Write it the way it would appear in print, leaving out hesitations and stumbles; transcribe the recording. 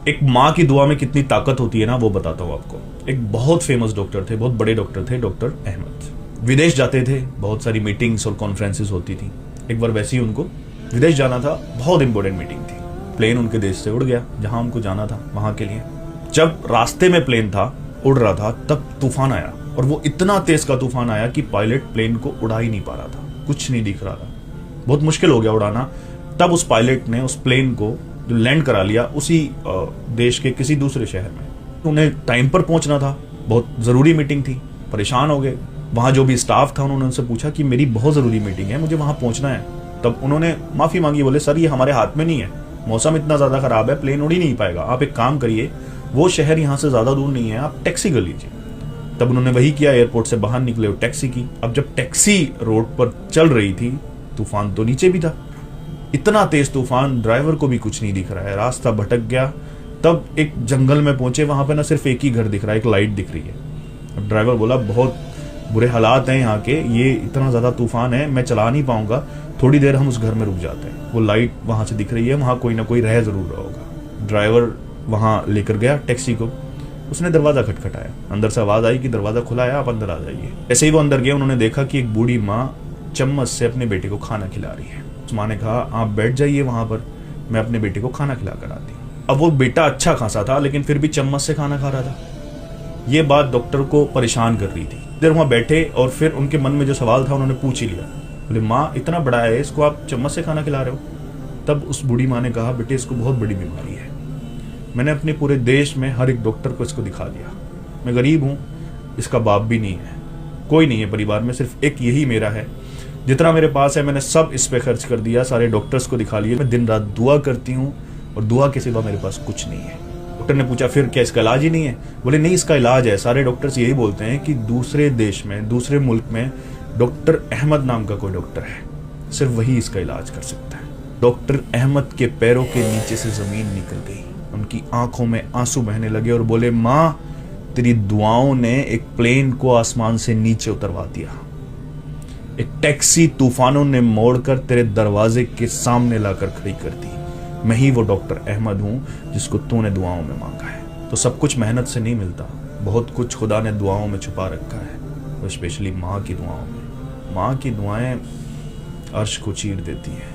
एक माँ की दुआ में कितनी ताकत होती है ना, वो बताता हूँ आपको। एक बहुत फेमस डॉक्टर थे, बहुत बड़े डॉक्टर थे, डॉक्टर अहमद। विदेश जाते थे, बहुत सारी मीटिंग्स और कॉन्फ्रेंसेस होती थी। एक बार वैसे ही उनको विदेश जाना था, बहुत इंपॉर्टेंट मीटिंग थी। प्लेन उनके देश से उड़ गया जहां उनको जाना था, वहां के लिए। जब रास्ते में प्लेन था, उड़ रहा था, तब तूफान आया, और वो इतना तेज का तूफान आया कि पायलट प्लेन को उड़ा ही नहीं पा रहा था, कुछ नहीं दिख रहा था, बहुत मुश्किल हो गया उड़ाना। तब उस पायलट ने उस प्लेन को जो लैंड करा लिया उसी देश के किसी दूसरे शहर में। उन्हें टाइम पर पहुंचना था, बहुत ज़रूरी मीटिंग थी, परेशान हो गए। वहाँ जो भी स्टाफ था उन्होंने उनसे पूछा कि मेरी बहुत ज़रूरी मीटिंग है, मुझे वहाँ पहुंचना है। तब उन्होंने माफ़ी मांगी, बोले सर ये हमारे हाथ में नहीं है, मौसम इतना ज़्यादा ख़राब है, प्लेन उड़ ही नहीं पाएगा, आप एक काम करिए, वो शहर यहाँ से ज़्यादा दूर नहीं है, आप टैक्सी कर लीजिए। तब उन्होंने वही किया, एयरपोर्ट से बाहर निकले और टैक्सी की। अब जब टैक्सी रोड पर चल रही थी, तूफान तो नीचे भी था, इतना तेज तूफान, ड्राइवर को भी कुछ नहीं दिख रहा है, रास्ता भटक गया। तब एक जंगल में पहुंचे, वहां पे ना सिर्फ एक ही घर दिख रहा है, एक लाइट दिख रही है। अब ड्राइवर बोला बहुत बुरे हालात हैं यहाँ के, ये इतना ज्यादा तूफान है, मैं चला नहीं पाऊंगा, थोड़ी देर हम उस घर में रुक जाते हैं, वो लाइट वहां से दिख रही है, वहां कोई ना कोई रह जरूर रहा होगा। ड्राइवर वहां लेकर गया टैक्सी को, उसने दरवाजा खटखटाया, अंदर से आवाज आई कि दरवाजा खुला है, आप अंदर आ जाइए। ऐसे ही वो अंदर गए, उन्होंने देखा कि एक बूढ़ी माँ चम्मच से अपने बेटे को खाना खिला रही है। उस माँ ने कहा आप बैठ जाइए वहां पर, मैं अपने बेटे को खाना खिला कर आती हूँ। अब वो बेटा अच्छा खासा था, लेकिन फिर भी चम्मच से खाना खा रहा था। ये बात डॉक्टर को परेशान कर रही थी। देर वहां बैठे और फिर उनके मन में जो सवाल था उन्होंने पूछ ही लिया, बोले माँ इतना बड़ा है, इसको आप चम्मच से खाना खिला रहे हो? तब उस बूढ़ी माँ ने कहा बेटे इसको बहुत बड़ी बीमारी है, मैंने अपने पूरे देश में हर एक डॉक्टर को इसको दिखा दिया, मैं गरीब हूँ, इसका बाप भी नहीं है, कोई नहीं है परिवार में, सिर्फ एक यही मेरा है, जितना मेरे पास है मैंने सब इस पे खर्च कर दिया, सारे डॉक्टर्स को दिखा लिए, मैं दिन रात दुआ करती हूँ और दुआ के सिवा मेरे पास कुछ नहीं है। डॉक्टर ने पूछा फिर क्या इसका इलाज ही नहीं है? बोले नहीं, इसका इलाज है। सारे डॉक्टर्स यही बोलते हैं कि दूसरे देश में, दूसरे मुल्क में डॉक्टर अहमद नाम का कोई डॉक्टर है, सिर्फ वही इसका इलाज कर सकता है। डॉक्टर अहमद के पैरों के नीचे से जमीन निकल गई, उनकी आंखों में आंसू बहने लगे और बोले माँ तेरी दुआओं ने एक प्लेन को आसमान से नीचे उतरवा दिया, एक टैक्सी तूफानों ने मोड़कर तेरे दरवाजे के सामने लाकर खड़ी कर दी, मैं ही वो डॉक्टर अहमद हूं जिसको तूने दुआओं में मांगा है। तो सब कुछ मेहनत से नहीं मिलता, बहुत कुछ खुदा ने दुआओं में छुपा रखा है, वो स्पेशली माँ की दुआओं में। माँ की दुआएं अर्श को चीर देती हैं।